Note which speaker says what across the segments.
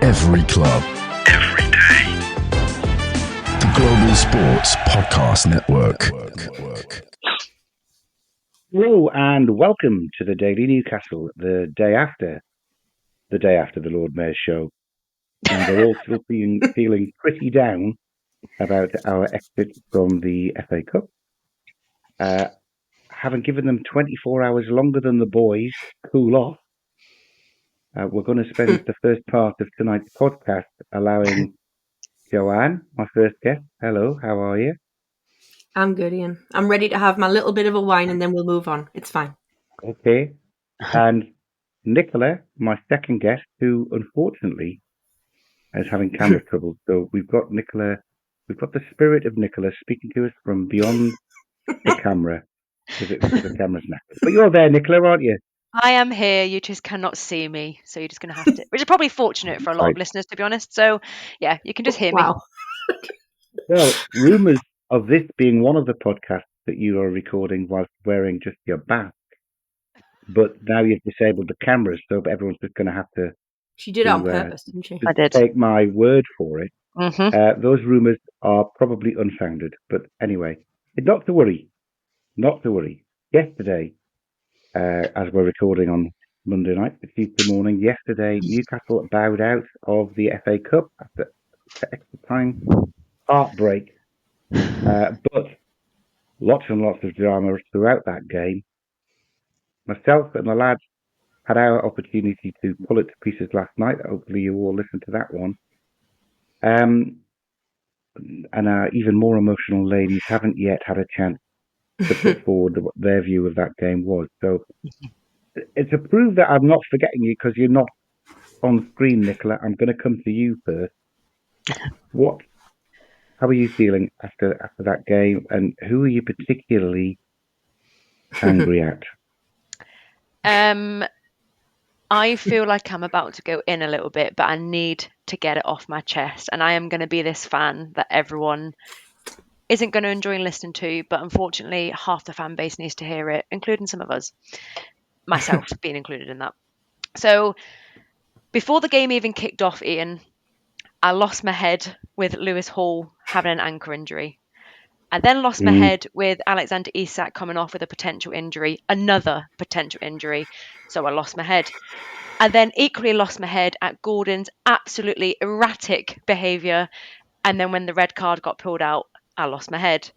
Speaker 1: Every club. Every day. The Global Sports Podcast Network.
Speaker 2: Hello and welcome to the Daily Newcastle, the day after the Lord Mayor's show. And we're all still feeling pretty down about our exit from the FA Cup. Having given them 24 hours longer than the boys to cool off, we're going to spend the first part of tonight's podcast allowing Joanne, my first guest. Hello, how are you?
Speaker 3: I'm good, Iain. I'm ready to have my little bit of a wine and then we'll move on. It's fine.
Speaker 2: Okay. And Nicola, my second guest, who unfortunately is having camera trouble. So we've got Nicola, we've got the spirit of Nicola speaking to us from beyond the camera because the camera's knackered. But you're there, Nicola, aren't you?
Speaker 4: I am here. You just cannot see me, so you're just going to have to, which is probably fortunate for a lot of listeners, to be honest. So, yeah, you can just hear me.
Speaker 3: Wow.
Speaker 2: Well, rumours of this being one of the podcasts that you are recording whilst wearing just your back, but now you've disabled the cameras, so everyone's just going to have to.
Speaker 3: She did it on purpose, didn't she?
Speaker 4: I did.
Speaker 2: Take my word for it.
Speaker 4: Mm-hmm.
Speaker 2: Those rumours are probably unfounded, but anyway, not to worry. Not to worry. Yesterday, as we're recording on Monday night, the Tuesday morning, yesterday, Newcastle bowed out of the FA Cup after extra time. Heartbreak. But lots and lots of drama throughout that game. Myself and the lads had our opportunity to pull it to pieces last night. Hopefully you all listened to that one. And our even more emotional ladies haven't yet had a chance to put forward what their view of that game was. So it's a proof that I'm not forgetting you because you're not on screen, Nicola. I'm going to come to you first. How are you feeling after that game, and who are you particularly angry at?
Speaker 4: I feel like I'm about to go in a little bit, but I need to get it off my chest. And I am going to be this fan that everyone isn't going to enjoy listening to, but unfortunately half the fan base needs to hear it, including some of us, myself being included in that. So before the game even kicked off, Iain, I lost my head with Lewis Hall having an ankle injury. I then lost my head with Alexander Isak coming off with a potential injury, another potential injury. So I lost my head. I then equally lost my head at Gordon's absolutely erratic behaviour. And then when the red card got pulled out, I lost my head.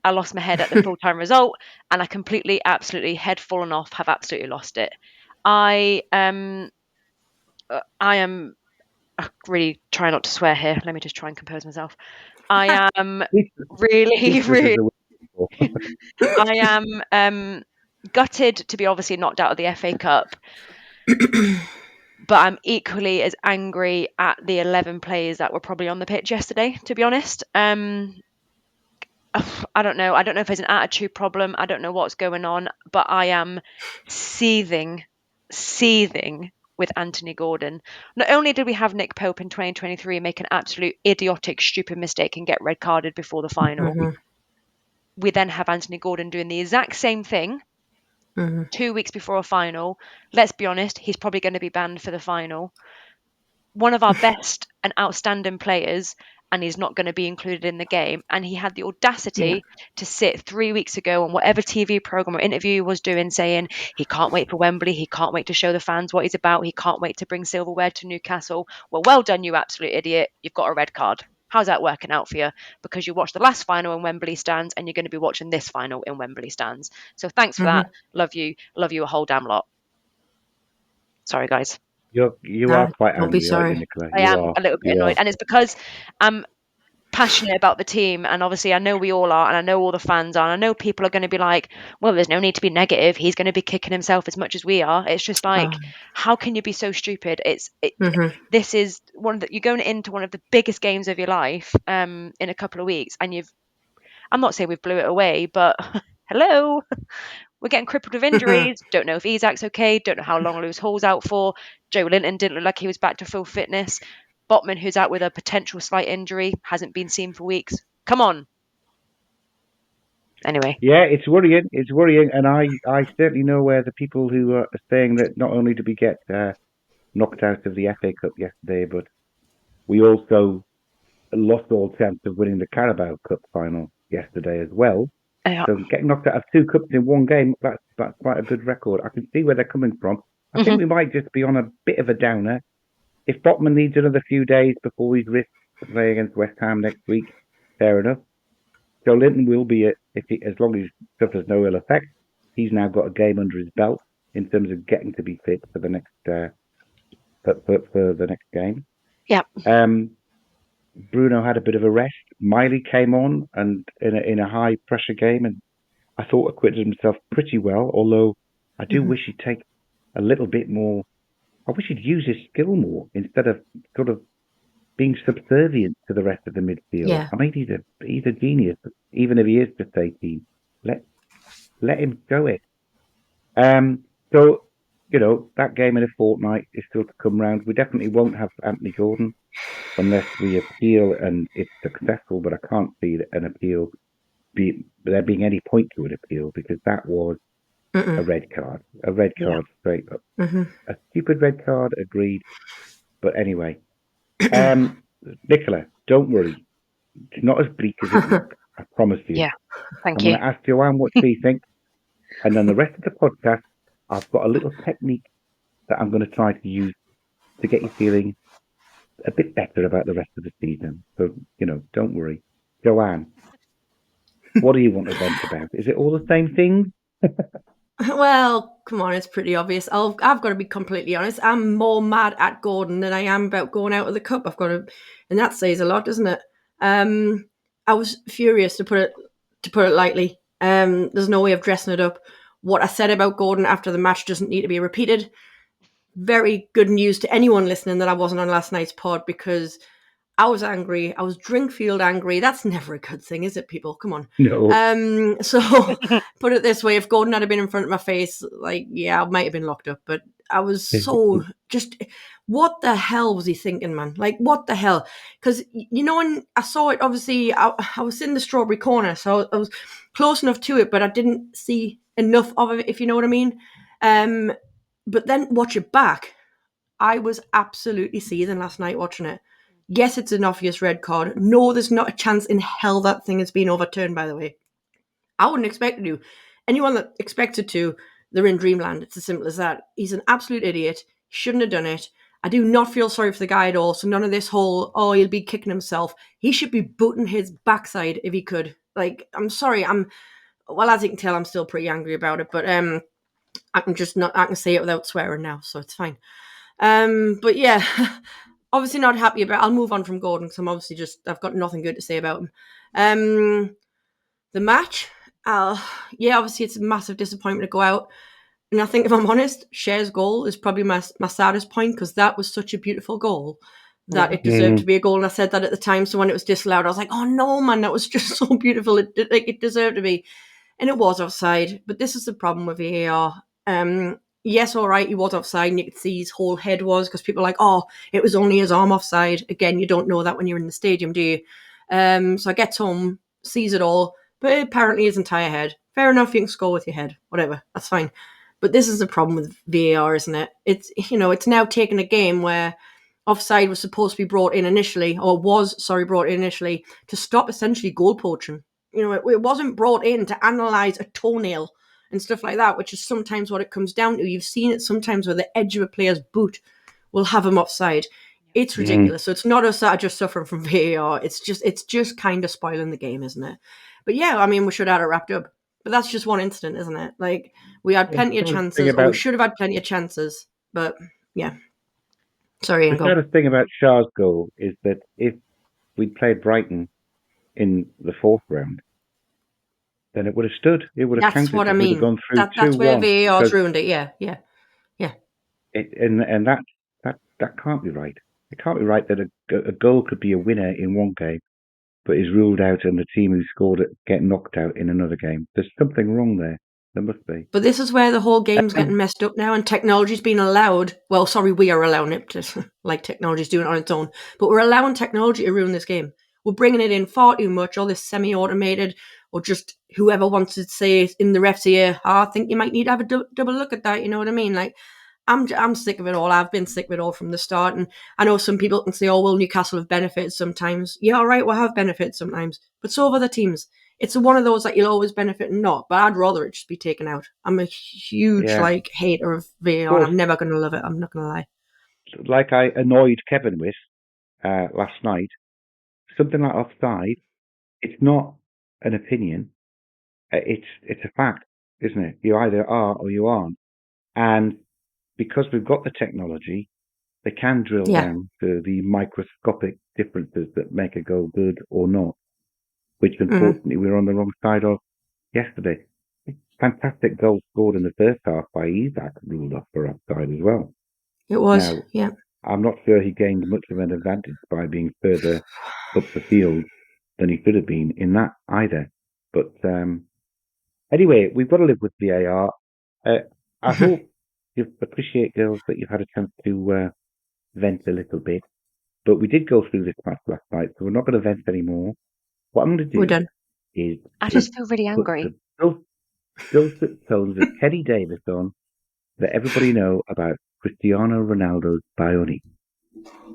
Speaker 4: I lost my head at the full-time result, and I completely, absolutely, head fallen off, have absolutely lost it. I am really trying not to swear here. Let me just try and compose myself. I am really I am gutted to be obviously knocked out of the FA Cup, but I'm equally as angry at the 11 players that were probably on the pitch yesterday, to be honest. I don't know. I don't know if there's an attitude problem. I don't know what's going on, but I am seething with Anthony Gordon. Not only did we have Nick Pope in 2023 make an absolute idiotic, stupid mistake and get red carded before the final, we then have Anthony Gordon doing the exact same thing 2 weeks before a final. Let's be honest, he's probably going to be banned for the final. One of our best and outstanding players, and he's not going to be included in the game. And he had the audacity to sit 3 weeks ago on whatever TV program or interview he was doing, saying he can't wait for Wembley, he can't wait to show the fans what he's about, he can't wait to bring silverware to Newcastle. Well done, you absolute idiot. You've got a red card. How's that working out for you? Because you watched the last final in Wembley stands and you're going to be watching this final in Wembley stands. So thanks for that. Love you a whole damn lot. Sorry, guys.
Speaker 2: You are quite angry.
Speaker 3: Don't be sorry.
Speaker 2: Nicola.
Speaker 4: I am a little bit annoyed. And it's because I'm passionate about the team. And obviously I know we all are. And I know all the fans are. And I know people are going to be like, well, there's no need to be negative. He's going to be kicking himself as much as we are. It's just like, how can you be so stupid? This is you're going into one of the biggest games of your life in a couple of weeks. And I'm not saying we've blew it away, but hello. We're getting crippled with injuries. Don't know if Isak's okay. Don't know how long Lewis Hall's out for. Joe Linton didn't look like he was back to full fitness. Botman, who's out with a potential slight injury, hasn't been seen for weeks. Come on. Anyway.
Speaker 2: Yeah, it's worrying. It's worrying, and I certainly know where the people who are saying that not only did we get knocked out of the FA Cup yesterday, but we also lost all chance of winning the Carabao Cup final yesterday as well.
Speaker 4: Yeah.
Speaker 2: So getting knocked out of 2 cups in one game, that's quite a good record. I can see where they're coming from. I think we might just be on a bit of a downer. If Botman needs another few days before we risk play against West Ham next week, fair enough. Joe Linton will be as long as he suffers no ill effect. He's now got a game under his belt in terms of getting to be fit for the next for the next game.
Speaker 4: Yeah.
Speaker 2: Bruno had a bit of a rest. Miley came on and in a high pressure game, and I thought acquitted himself pretty well. Although I do wish he'd take a little bit more. I wish he'd use his skill more instead of sort of being subservient to the rest of the midfield.
Speaker 3: Yeah.
Speaker 2: I mean, he's a genius, even if he is just 18. Let him go it. So, that game in a fortnight is still to come round. We definitely won't have Anthony Gordon unless we appeal and it's successful, but I can't see an appeal there being any point to an appeal, because that was a red card. A red card straight up. A stupid red card, agreed. But anyway. Nicola, don't worry. It's not as bleak as it looks. I promise you.
Speaker 4: Yeah. Thank
Speaker 2: I'm
Speaker 4: you.
Speaker 2: going to ask Joanne what she thinks. And then the rest of the podcast, I've got a little technique that I'm going to try to use to get you feeling a bit better about the rest of the season. So, don't worry. Joanne, what do you want to vent about? Is it all the same things?
Speaker 3: Well, come on, it's pretty obvious. I've got to be completely honest. I'm more mad at Gordon than I am about going out of the cup. And that says a lot, doesn't it? I was furious, to put it lightly. There's no way of dressing it up. What I said about Gordon after the match doesn't need to be repeated. Very good news to anyone listening that I wasn't on last night's pod, because I was angry. I was drink-fueled angry. That's never a good thing, is it, people? Come on.
Speaker 2: No.
Speaker 3: So put it this way, if Gordon had been in front of my face, I might have been locked up. But I was so just, what the hell was he thinking, man? Like, what the hell? Because, when I saw it, obviously, I was in the strawberry corner, so I was close enough to it, but I didn't see enough of it, if you know what I mean. But then watch it back. I was absolutely seething last night watching it. Yes, it's an obvious red card. No, there's not a chance in hell that thing has been overturned, by the way. I wouldn't expect it to. Anyone that expects it to, they're in dreamland. It's as simple as that. He's an absolute idiot. He shouldn't have done it. I do not feel sorry for the guy at all. So none of this whole, he'll be kicking himself. He should be booting his backside if he could. Like, I'm sorry. As you can tell, I'm still pretty angry about it. But I can say it without swearing now, so it's fine. But yeah, obviously not happy about. I'll move on from Gordon because I'm obviously I've got nothing good to say about him. The match, obviously it's a massive disappointment to go out. And I think, if I'm honest, Cher's goal is probably my saddest point, because that was such a beautiful goal that it deserved to be a goal. And I said that at the time. So when it was disallowed, I was like, oh no, man, that was just so beautiful. It deserved to be. And it was offside. But this is the problem with VAR. Yes, all right, he was offside, and you could see his whole head was, because people are like, oh, it was only his arm offside. Again, you don't know that when you're in the stadium, do you? So I gets home, sees it all, but apparently his entire head. Fair enough, you can score with your head, whatever, that's fine. But this is the problem with VAR, isn't it? It's now taken a game where offside was supposed to be brought in initially to stop essentially goal poaching. It wasn't brought in to analyse a toenail and stuff like that, which is sometimes what it comes down to. You've seen it sometimes where the edge of a player's boot will have him offside. It's ridiculous. So it's not us that are just suffering from VAR. It's just kind of spoiling the game, isn't it? But yeah, I mean, we should have had it wrapped up. But that's just one incident, isn't it? Like, we had plenty of chances, or we should have had plenty of chances. But yeah. Sorry, Iain.
Speaker 2: The saddest thing about Shah's goal is that if we'd played Brighton in the fourth round, then it would have stood. It would have counted.
Speaker 3: That's what I mean.
Speaker 2: Gone through
Speaker 3: that's where VAR's ruined it. Yeah.
Speaker 2: And that can't be right. It can't be right that a goal could be a winner in one game, but is ruled out, and the team who scored it get knocked out in another game. There's something wrong there. There must be.
Speaker 3: But this is where the whole game's getting messed up now, and technology's been allowed. Well, sorry, we are allowing it to, like technology's doing it on its own. But we're allowing technology to ruin this game. We're bringing it in far too much, all this semi-automated, or just whoever wants to say in the ref's ear, I think you might need to have a double look at that. You know what I mean? Like, I'm sick of it all. I've been sick of it all from the start. And I know some people can say, oh, well, Newcastle have benefited sometimes. Yeah, all right, we'll have benefited sometimes. But so have other teams. It's one of those that you'll always benefit and not. But I'd rather it just be taken out. I'm a huge, hater of VAR. I'm never going to love it. I'm not going to lie.
Speaker 2: Like I annoyed Kevin with last night, something like offside, it's not an opinion. It's a fact, isn't it? You either are or you aren't. And because we've got the technology, they can drill down to the microscopic differences that make a goal good or not, which unfortunately we were on the wrong side of yesterday. Fantastic goal scored in the first half by Isaac, ruled off for offside as well.
Speaker 3: It was, now,
Speaker 2: I'm not sure he gained much of an advantage by being further up the field than he could have been in that either. But anyway, we've got to live with VAR. I hope you appreciate, girls, that you've had a chance to vent a little bit. But we did go through this match last night, so we're not going to vent anymore. What I'm going to do
Speaker 3: we're done.
Speaker 2: is...
Speaker 4: I just feel really angry.
Speaker 2: Dulcet tones of Kenny Davis on, let everybody know about Cristiano Ronaldo's Bioniq.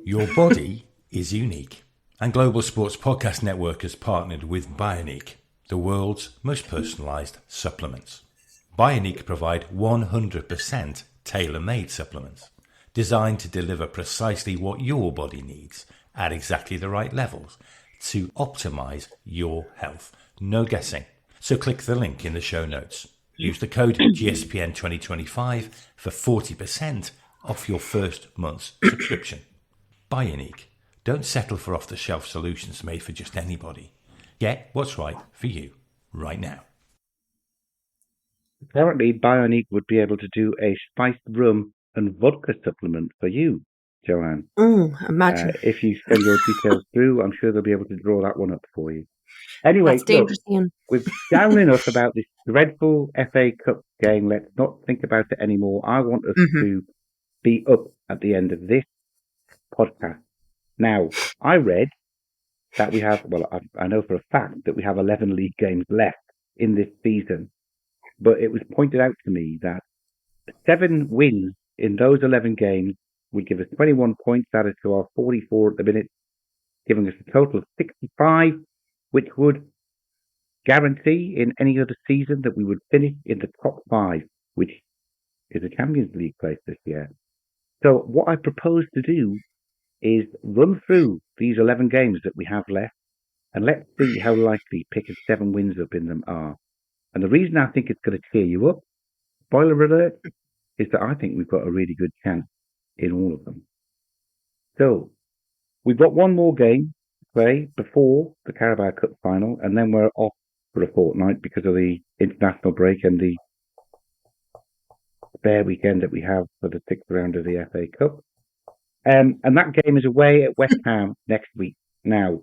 Speaker 5: Your body is unique. And Global Sports Podcast Network has partnered with Bioniq, the world's most personalised supplements. Bioniq provide 100% tailor-made supplements designed to deliver precisely what your body needs at exactly the right levels to optimise your health. No guessing. So click the link in the show notes. Use the code GSPN 2025 for 40% off your first month's subscription. Bioniq. Don't settle for off-the-shelf solutions made for just anybody. Get what's right for you right now.
Speaker 2: Apparently, Bioniq would be able to do a spiced rum and vodka supplement for you, Joanne.
Speaker 3: Imagine.
Speaker 2: If you send your details through, I'm sure they'll be able to draw that one up for you. Anyway,
Speaker 3: that's dangerous, Iain.
Speaker 2: We're down enough about this dreadful FA Cup game. Let's not think about it anymore. I want us to be up at the end of this podcast. Now, I read that we have, well, I know for a fact that we have 11 league games left in this season. But it was pointed out to me that 7 wins in those 11 games would give us 21 points added to our 44 at the minute, giving us a total of 65, which would guarantee in any other season that we would finish in the top 5, which is a Champions League place this year. So what I propose to do is run through these 11 games that we have left, and let's see how likely picking 7 wins up in them are. And the reason I think it's going to cheer you up, spoiler alert, is that I think we've got a really good chance in all of them. So, we've got one more game to play before the Carabao Cup final, and then we're off for a fortnight because of the international break and the spare weekend that we have for the 6th round of the FA Cup. And that game is away at West Ham next week. Now,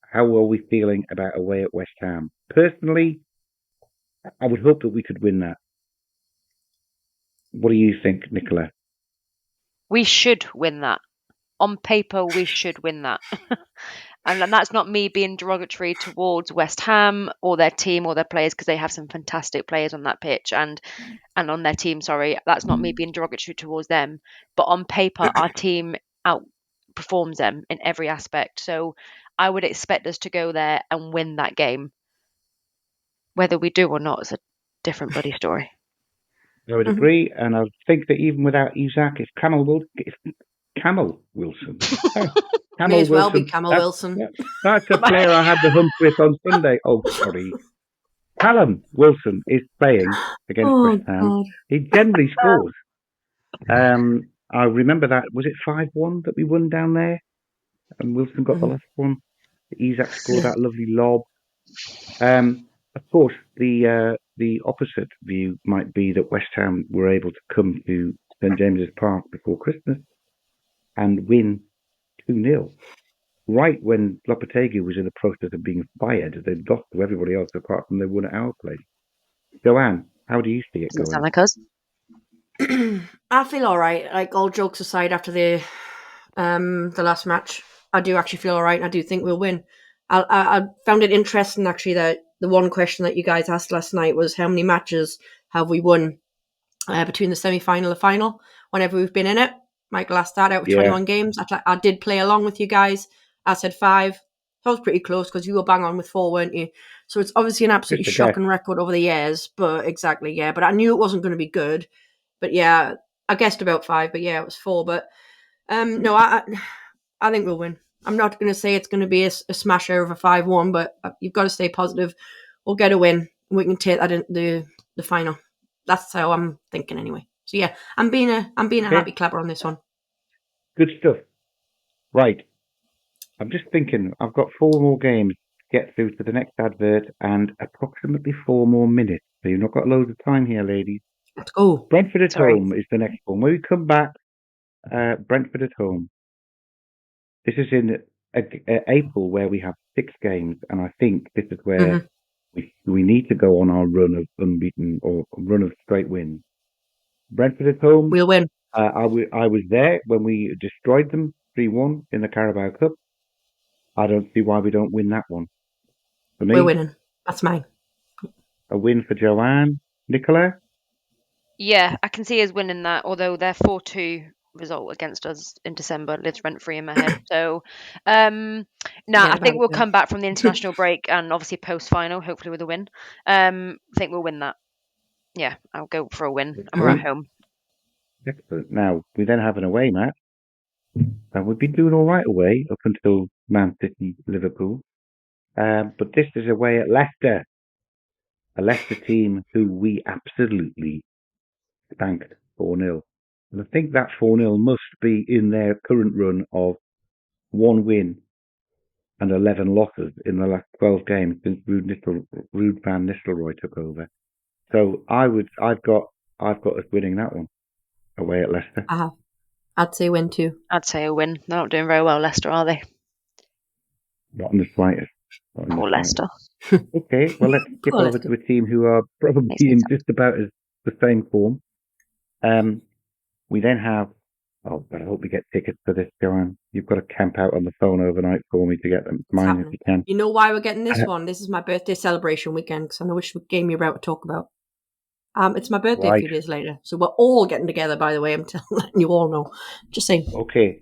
Speaker 2: how are we feeling about away at West Ham? Personally, I would hope that we could win that. What do you think, Nicola?
Speaker 4: We should win that. On paper, we should win that. And that's not me being derogatory towards West Ham or their team or their players, because they have some fantastic players on that pitch and on their team, sorry. That's not me being derogatory towards them. But on paper, our team outperforms them in every aspect. So I would expect us to go there and win that game. Whether we do or not is a different bloody story.
Speaker 2: I would agree, and I think that even without Isaac, it's Camel Wilson.
Speaker 3: May as well be Camel Wilson.
Speaker 2: That's a player I had the hump with on Sunday. Oh, sorry. Callum Wilson is playing against West Ham. God. He generally scores. I remember that. Was it 5-1 that we won down there? And Wilson got the last one. Isaac scored that lovely lob. Of course, the opposite view might be that West Ham were able to come to St James's Park before Christmas and win 2-0. Right when Lopetegui was in the process of being fired, they'd lost to everybody else apart from they won at our place. Joanne, how do you see it going?
Speaker 4: Sound like us?
Speaker 3: I feel all right. Like, all jokes aside, after the last match, I do actually feel all right. I do think we'll win. I found it interesting actually that the one question that you guys asked last night was how many matches have we won between the semi-final and final whenever we've been in it. Michael asked that out of 21 games. I did play along with you guys. I said 5. That was pretty close because you were bang on with 4, weren't you? So it's obviously an absolutely shocking record over the years. But exactly, yeah. But I knew it wasn't going to be good. But yeah, I guessed about 5. But yeah, it was 4. But no, I think we'll win. I'm not going to say it's going to be a smasher of a 5-1, but you've got to stay positive. We'll get a win. We can take that in the final. That's how I'm thinking anyway. So yeah, I'm being a happy clapper on this one.
Speaker 2: Good stuff. Right. I'm just thinking, I've got 4 more games to get through to the next advert and approximately 4 more minutes. So you've not got loads of time here, ladies.
Speaker 3: Let's go.
Speaker 2: Brentford at home is the next one. When we come back, Brentford at home. This is in April where we have 6 games, and I think this is where we need to go on our run of unbeaten or run of straight wins. Brentford at home.
Speaker 3: We'll win.
Speaker 2: I was there when we destroyed them 3-1 in the Carabao Cup. I don't see why we don't win that one. For me,
Speaker 3: we're winning. That's mine.
Speaker 2: A win for Joanne. Nicola?
Speaker 4: Yeah, I can see us winning that, although their 4-2 result against us in December lives rent-free in my head. So, I think we'll come back from the international break and obviously post-final, hopefully with a win. I think we'll win that. Yeah, I'll go for a win. And we're at home.
Speaker 2: Excellent. Now, we then have an away match. And we've been doing all right away up until Man City, Liverpool. But this is away at Leicester. A Leicester team who we absolutely spanked 4-0. And I think that 4-0 must be in their current run of 1 win and 11 losses in the last 12 games since Ruud van Nistelrooy took over. So I've got us winning that one away at Leicester.
Speaker 3: I'd say win too.
Speaker 4: I'd say a win. They're not doing very well, Leicester, are they?
Speaker 2: Not in the slightest.
Speaker 4: Poor Leicester.
Speaker 2: Okay, well, let's skip over to a team who are probably in just about as the same form. We then have, but I hope we get tickets for this, Joanne. You've got to camp out on the phone overnight for me to get them. Mine if you can.
Speaker 3: You know why we're getting this one? This is my birthday celebration weekend because I know which game you're about to talk about. It's my birthday a few days later, so we're all getting together. By the way, I'm letting you all know. Just saying.
Speaker 2: Okay,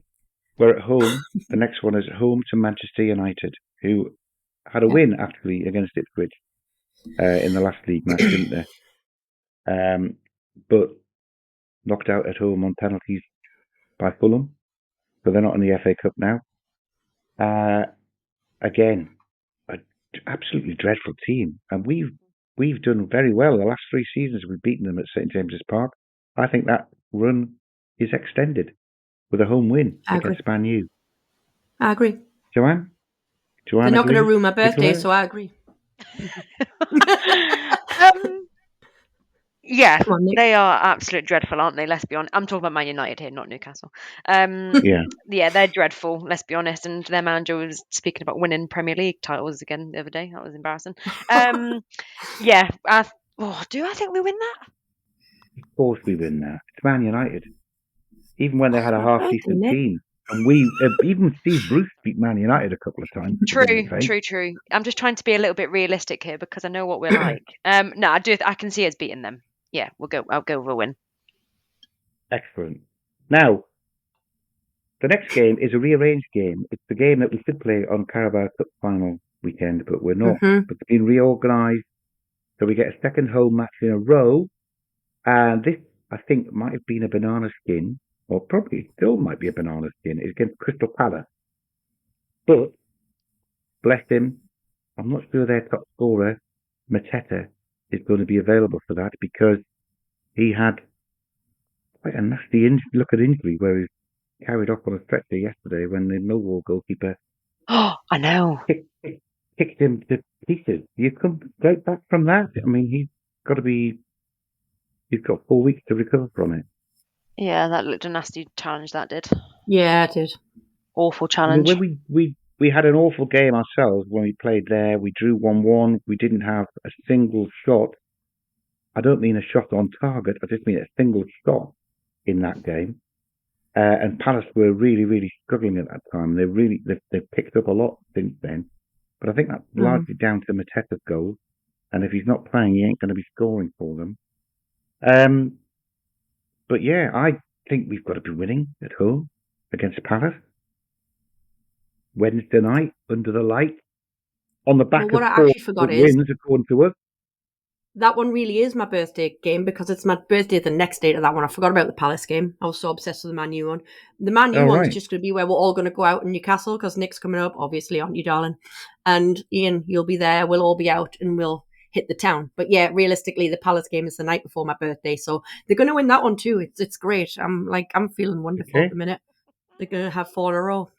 Speaker 2: we're at home. The next one is at home to Manchester United, who had a win actually against Ipswich in the last league match, didn't they? But knocked out at home on penalties by Fulham, so they're not in the FA Cup now. Again, an absolutely dreadful team, and we've done very well the last 3 seasons. We've beaten them at St James's Park. I think that run is extended with a home win against Man U.
Speaker 3: I agree.
Speaker 2: Joanne?
Speaker 3: They're not going to ruin my birthday, so I agree.
Speaker 4: Yeah, they are absolute dreadful, aren't they? Let's be honest. I'm talking about Man United here, not Newcastle. Yeah, they're dreadful, let's be honest. And their manager was speaking about winning Premier League titles again the other day. That was embarrassing. Do I think we win that?
Speaker 2: Of course we win that. It's Man United. Even when they had a half-decent team. And we, even Steve Bruce beat Man United a couple of times.
Speaker 4: True. I'm just trying to be a little bit realistic here because I know what we're like. I can see us beating them. Yeah, I'll go with a win.
Speaker 2: Excellent. Now, the next game is a rearranged game. It's the game that we should play on Carabao Cup final weekend, but we're not. But it's been reorganised, so we get a second home match in a row. And this, I think, might have been a banana skin, or probably still might be a banana skin. It's against Crystal Palace. But, bless him, I'm not sure their top scorer, Mateta, is going to be available for that because he had quite a nasty look at injury where he carried off on a stretcher yesterday when the Millwall goalkeeper
Speaker 4: I know.
Speaker 2: kicked him to pieces. You come straight back from that. I mean, he's got 4 weeks to recover from it.
Speaker 4: Yeah, that looked a nasty challenge, that did.
Speaker 3: Yeah, it did.
Speaker 4: Awful challenge.
Speaker 2: I mean, when we had an awful game ourselves when we played there. We drew 1-1. We didn't have a single shot. I don't mean a shot on target. I just mean a single shot in that game. And Palace were really, really struggling at that time. They've picked up a lot since then. But I think that's largely down to Mateta's goals. and if he's not playing, he ain't going to be scoring for them. But yeah, I think we've got to be winning at home against Palace. Wednesday night, under the light, on the back
Speaker 3: what
Speaker 2: of
Speaker 3: I
Speaker 2: 4
Speaker 3: actually forgot
Speaker 2: good
Speaker 3: is
Speaker 2: wins, according to us.
Speaker 3: that one really is my birthday game because it's my birthday the next day to that one. I forgot about the Palace game. I was so obsessed with the Man U one. The Man U one's just going to be where we're all going to go out in Newcastle because Nick's coming up, obviously, aren't you, darling? And Iain, you'll be there. We'll all be out and we'll hit the town. But yeah, realistically, the Palace game is the night before my birthday, so they're going to win that one too. It's great. I'm feeling wonderful at the minute. They're going to have 4 in a row.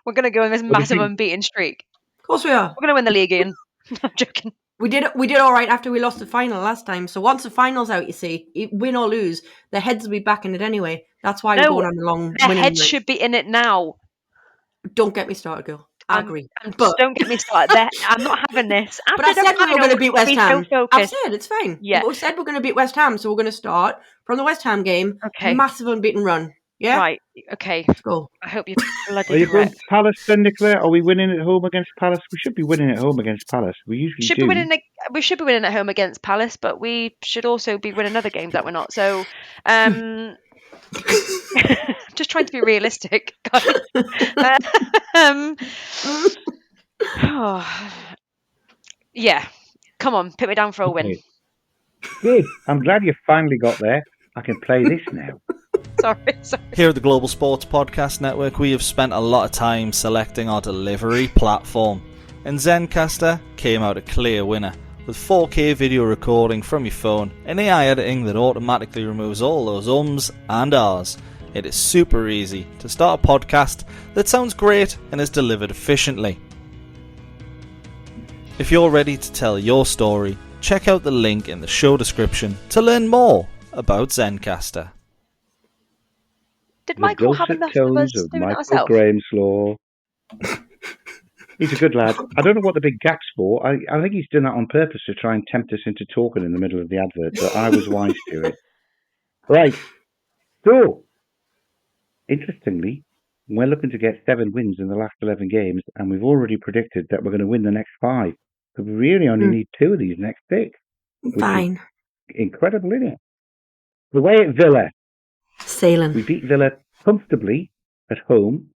Speaker 4: We're going to go in this massive unbeaten streak.
Speaker 3: Of course we are.
Speaker 4: We're going to win the league, Iain. I'm joking.
Speaker 3: We did all right after we lost the final last time. So once the final's out, you see, win or lose, the heads will be back in it anyway. That's why we're going on the long
Speaker 4: the
Speaker 3: winning
Speaker 4: heads
Speaker 3: run.
Speaker 4: should be in it now.
Speaker 3: Don't get me started, girl. I agree.
Speaker 4: But don't get me started. I'm not having this.
Speaker 3: But I said we were going to beat West Ham. I've said it's fine.
Speaker 4: Yeah.
Speaker 3: We said we're going to beat West Ham, so we're going to start from the West Ham game.
Speaker 4: Okay.
Speaker 3: Massive unbeaten run. Yeah?
Speaker 4: Right. Okay.
Speaker 3: Let's go.
Speaker 4: I hope you're bloody
Speaker 2: Are you going
Speaker 4: correct.
Speaker 2: to Palace then, Nicola? Are we winning at home against Palace? We should be winning at home against Palace. We usually do.
Speaker 4: We should be winning at home against Palace, but we should also be winning other games that we're not. So, just trying to be realistic, guys. Yeah. Come on, put me down for a win.
Speaker 2: Good. I'm glad you finally got there. I can play this now.
Speaker 4: Sorry.
Speaker 6: Here at the Global Sports Podcast Network, we have spent a lot of time selecting our delivery platform, and Zencastr came out a clear winner with 4K video recording from your phone and AI editing that automatically removes all those ums and ahs. It is super easy to start a podcast that sounds great and is delivered efficiently. If you're ready to tell your story, check out the link in the show description to learn more about Zencastr.
Speaker 4: Did Michael have enough of us doing it ourselves?
Speaker 2: Graham's Law. He's a good lad. I don't know what the big gap's for. I think he's done that on purpose to try and tempt us into talking in the middle of the advert, but I was wise to it. Right. So, interestingly, we're looking to get 7 wins in the last 11 games, and we've already predicted that we're going to win the next 5. So we really only need 2 of these next 6.
Speaker 3: Fine.
Speaker 2: Incredible, isn't it? The way at Villa.
Speaker 3: Sailing.
Speaker 2: We beat Villa comfortably at home,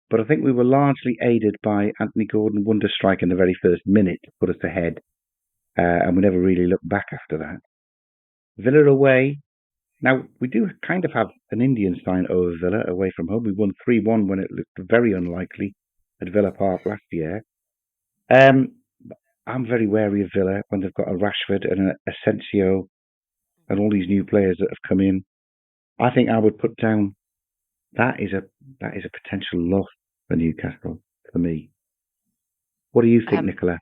Speaker 2: but I think we were largely aided by Anthony Gordon wonder strike in the very first minute to put us ahead, and we never really looked back after that. Villa away. Now, we do kind of have an Indian sign over Villa away from home. We won 3-1 when it looked very unlikely at Villa Park last year. I'm very wary of Villa when they've got a Rashford and an Asensio and all these new players that have come in. I think I would put down that is a potential loss for Newcastle for me. What do you think, Nicola?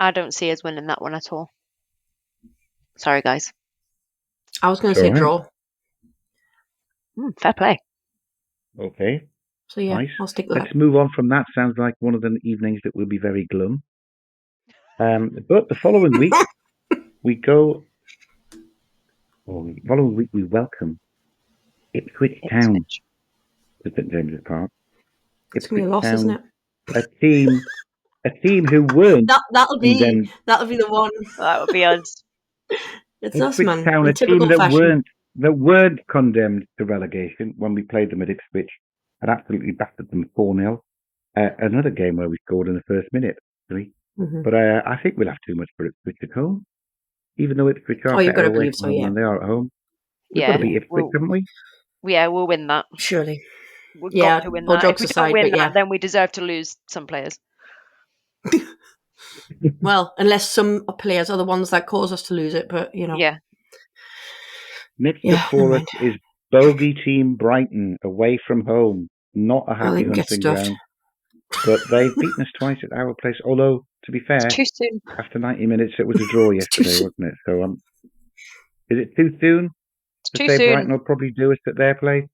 Speaker 4: I don't see us winning that one at all. Sorry, guys.
Speaker 3: I was going to say draw.
Speaker 4: Fair play.
Speaker 2: Okay.
Speaker 3: So yeah,
Speaker 2: nice.
Speaker 3: I'll stick with
Speaker 2: Let's move on from that. Sounds like one of the evenings that will be very glum. But the following week, we welcome Ipswich Town to St James's Park.
Speaker 3: It's going to be a loss, isn't it?
Speaker 2: A team who weren't.
Speaker 3: That'll be the one.
Speaker 4: That would be us.
Speaker 3: It's us, man.
Speaker 2: Town, a team that weren't condemned to relegation when we played them at Ipswich and absolutely battered them 4-0. Another game where we scored in the first minute, actually. Mm-hmm. But I think we'll have too much for Ipswich at home. Even though Ipswich are
Speaker 3: you've got to believe so, yeah.
Speaker 2: When they are at home. We've got to beat Ipswich, haven't we?
Speaker 4: Yeah, we'll win that.
Speaker 3: Surely.
Speaker 4: We've got to win that.
Speaker 3: Jokes
Speaker 4: if we
Speaker 3: aside,
Speaker 4: don't win that, then we deserve to lose some players.
Speaker 3: Well, unless some players are the ones that cause us to lose it, but, you know.
Speaker 4: Yeah.
Speaker 2: Next up for us is bogey team Brighton, away from home. Not a happy hunting ground. But they've beaten us twice at our place, although, to be fair,
Speaker 4: it's too soon.
Speaker 2: After 90 minutes, it was a draw yesterday, wasn't it? So, is it too soon?
Speaker 4: It's too soon.
Speaker 2: Brighton will probably do us at their place?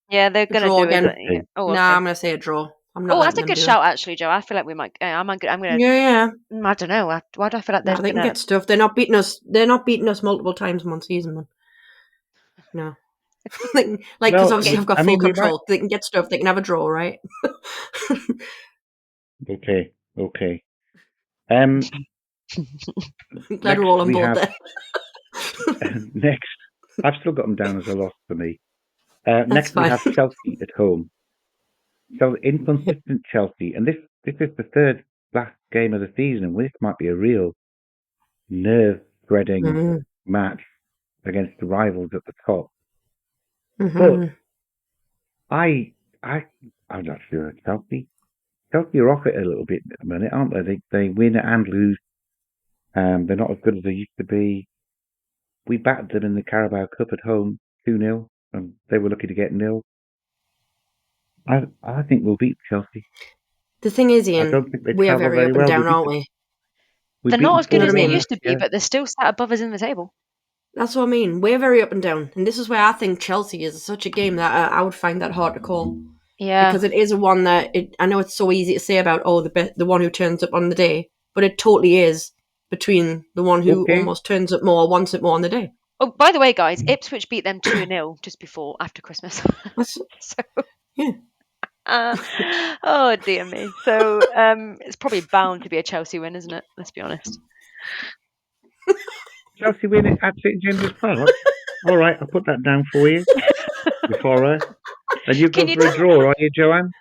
Speaker 4: Yeah, they're going to do
Speaker 3: again.
Speaker 4: It.
Speaker 3: Oh, okay. Nah, I'm going to say a draw.
Speaker 4: That's a good shout, actually, Joe. I feel like we might. I'm going to.
Speaker 3: Yeah.
Speaker 4: I don't know. Why do I feel like
Speaker 3: they can get stuff? They're not beating us. They're not beating us multiple times in one season, man. No. Because obviously I've got full control. They can get stuff. They can have a draw, right?
Speaker 2: Okay.
Speaker 3: Glad we're all on board there.
Speaker 2: Next, I've still got them down as a loss for me. Next, we have Chelsea at home. So inconsistent Chelsea, and this is the third last game of the season, and this might be a real nerve-spreading match against the rivals at the top. But I'm not sure. Chelsea are off it a little bit at the minute, aren't they? They win and lose. They're not as good as they used to be. We battered them in the Carabao Cup at home 2-0, and they were lucky to get 0. I think we'll beat Chelsea.
Speaker 3: The thing is, Iain, we're very up and down, aren't we?
Speaker 4: They're not as good as they used to be, but they're still sat above us in the table.
Speaker 3: That's what I mean. We're very up and down. And this is where I think Chelsea is such a game that I would find that hard to call.
Speaker 4: Yeah.
Speaker 3: Because it is a one that, I know it's so easy to say about, the one who turns up on the day, but it totally is between the one who almost turns up more, wants it more on the day.
Speaker 4: Oh, by the way, guys, Ipswich beat them 2-0 just after Christmas. So,
Speaker 3: yeah.
Speaker 4: Oh, dear me. So it's probably bound to be a Chelsea win, isn't it? Let's be honest.
Speaker 2: Chelsea win at St James's Park. All right, I'll put that down for you. And you've gone for a draw, are you, Joanne?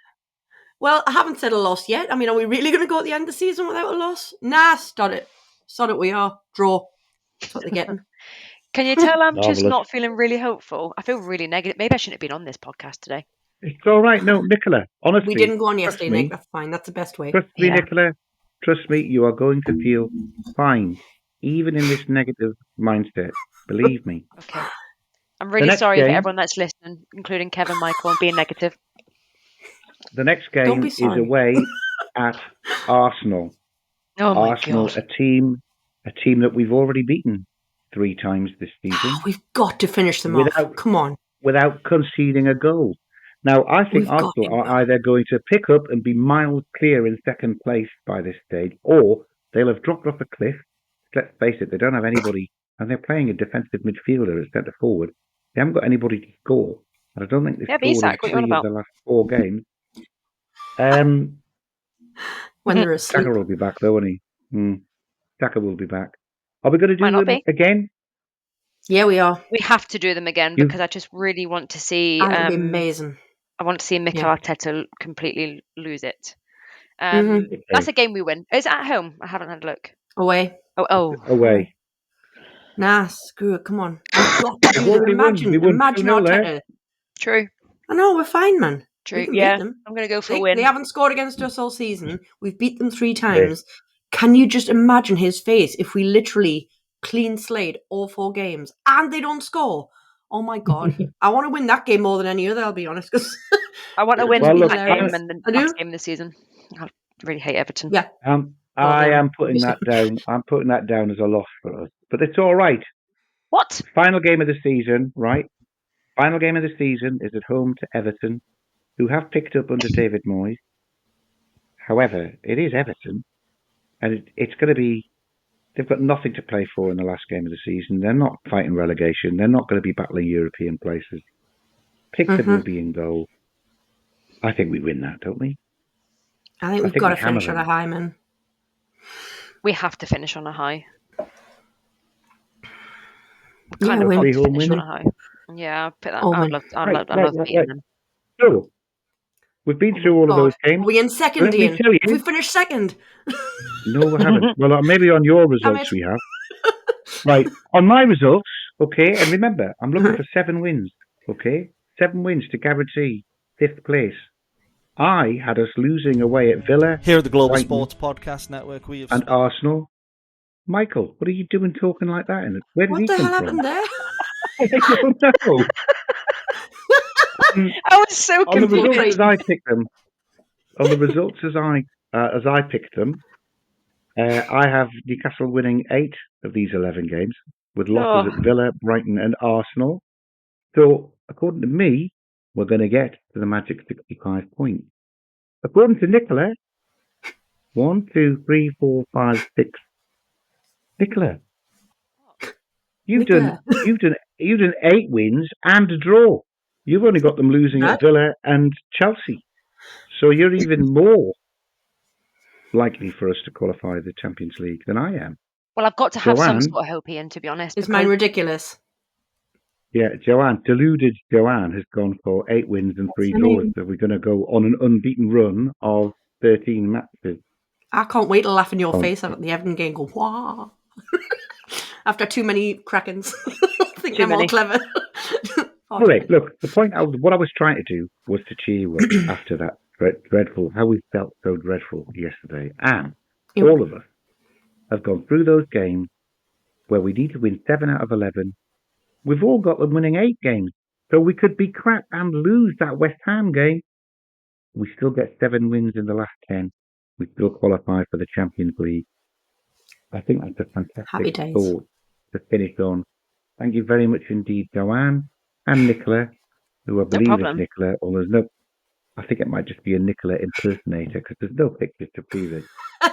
Speaker 3: Well, I haven't said a loss yet. I mean, are we really going to go at the end of the season without a loss? Nah, start it. We are. Draw. That's what they're getting.
Speaker 4: Can you tell I'm just not feeling really hopeful? I feel really negative. Maybe I shouldn't have been on this podcast today.
Speaker 2: It's all right. No, Nicola, honestly.
Speaker 3: We didn't go on yesterday, Nick. That's fine. That's the best way.
Speaker 2: Trust me, Nicola. Trust me, you are going to feel fine, even in this negative mindset. Believe me.
Speaker 4: Okay. I'm really sorry for everyone that's listening, including Kevin, Michael, and being negative.
Speaker 2: The next game is away at Arsenal.
Speaker 4: Oh my
Speaker 2: Arsenal,
Speaker 4: God.
Speaker 2: a team that we've already beaten 3 times this season.
Speaker 3: We've got to finish them off. Come on.
Speaker 2: Without conceding a goal. Now, I think Arsenal are either going to pick up and be miles clear in second place by this stage, or they'll have dropped off a cliff. Let's face it, they don't have anybody, and they're playing a defensive midfielder at centre forward. They haven't got anybody to score, and I don't think they've scored in 3 of the last 4 games.
Speaker 3: When they're asleep.
Speaker 2: Tucker will be back, though, won't he? Tucker will be back. Are we going to do them again?
Speaker 3: Yeah, we are.
Speaker 4: We have to do them again because I just really want to see.
Speaker 3: That'd be amazing.
Speaker 4: I want to see Mikel Arteta completely lose it. That's a game we win. Is it at home? I haven't had a look.
Speaker 3: Away.
Speaker 4: Oh.
Speaker 2: Away.
Speaker 3: Nah, screw it. Come on. Imagine Arteta.
Speaker 4: True.
Speaker 3: I know, we're fine, man.
Speaker 4: True. Yeah. I'm going to go for a win.
Speaker 3: They haven't scored against us all season. We've beat them 3 times. Yeah. Can you just imagine his face if we literally clean slate all 4 games and they don't score? Oh my God. I want to win that game more than any other, I'll be honest. Cause
Speaker 4: I want to win that game and the last game of the season. I really hate Everton.
Speaker 3: Yeah.
Speaker 2: I am putting that down. I'm putting that down as a loss for us. But it's all right.
Speaker 4: What?
Speaker 2: Final game of the season, right? Final game of the season is at home to Everton, who have picked up under David Moyes. However, it is Everton, and it's going to be. They've got nothing to play for in the last game of the season. They're not fighting relegation. They're not going to be battling European places. Pickford will be in goal. I think we win that, don't we?
Speaker 3: I think we've got to finish on a high, man.
Speaker 4: We have to finish on a high.
Speaker 3: We kind of
Speaker 4: finish on a high. Yeah, I'll put that. I'd love beating them.
Speaker 2: So, we've been through all of those games.
Speaker 3: Are we in second, Iain? We finished second.
Speaker 2: No, we haven't. Well, maybe on your results we have. Right. On my results, okay, and remember, I'm looking for 7 wins, okay? 7 wins to guarantee 5th place. I had us losing away at Villa.
Speaker 6: Here at the Global
Speaker 2: Brighton,
Speaker 6: Sports Podcast Network, we have...
Speaker 2: And Arsenal. Michael, what are you doing talking like that? Where did
Speaker 3: what
Speaker 2: he
Speaker 3: the
Speaker 2: come
Speaker 3: hell
Speaker 2: from?
Speaker 3: happened there?
Speaker 2: I don't know.
Speaker 4: I was so confused.
Speaker 2: On the results as I picked them, I have Newcastle winning 8 of these 11 games, with losses at Villa, Brighton and Arsenal. So, according to me, we're going to get to the magic 65 points. According to Nicola, 1, 2, 3, 4, 5, 6. Nicola, you've done 8 wins and a draw. You've only got them losing at Villa and Chelsea. So you're even more likely for us to qualify the Champions League than I am.
Speaker 4: Well, I've got to have some
Speaker 2: Joanne-
Speaker 4: sort of hope, Ian, to be honest.
Speaker 3: Is mine ridiculous?
Speaker 2: Yeah, deluded Joanne has gone for 8 wins and 3 draws. So we're going to go on an unbeaten run of 13 matches.
Speaker 3: I can't wait to laugh in your
Speaker 2: Oh.
Speaker 3: face at the Everton game and go, wah. After too many Krakens. Think
Speaker 4: Too
Speaker 3: I'm all
Speaker 4: many.
Speaker 3: clever.
Speaker 2: All right, look, what I was trying to do was to cheer you up after that dreadful, how we felt so dreadful yesterday. And all of us have gone through those games where we need to win 7 out of 11. We've all got them winning 8 games. So we could be crap and lose that West Ham game. We still get 7 wins in the last 10. We still qualify for the Champions League. I think that's a
Speaker 3: Happy
Speaker 2: fantastic
Speaker 3: days.
Speaker 2: thought to finish on. Thank you very much indeed, Joanne and Nicola, who I believe is
Speaker 4: problem.
Speaker 2: Nicola. Or there's no, I think it might just be a Nicola impersonator because there's no pictures to prove it.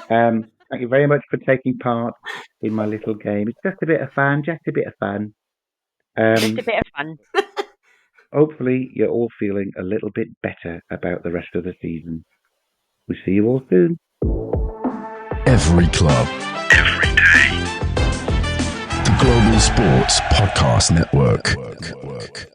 Speaker 2: Thank you very much for taking part in my little game. It's just a bit of fun,
Speaker 4: Just a bit of fun.
Speaker 2: Hopefully, you're all feeling a little bit better about the rest of the season. We see you all soon.
Speaker 1: Every club, every day. The Global Sports Podcast Network.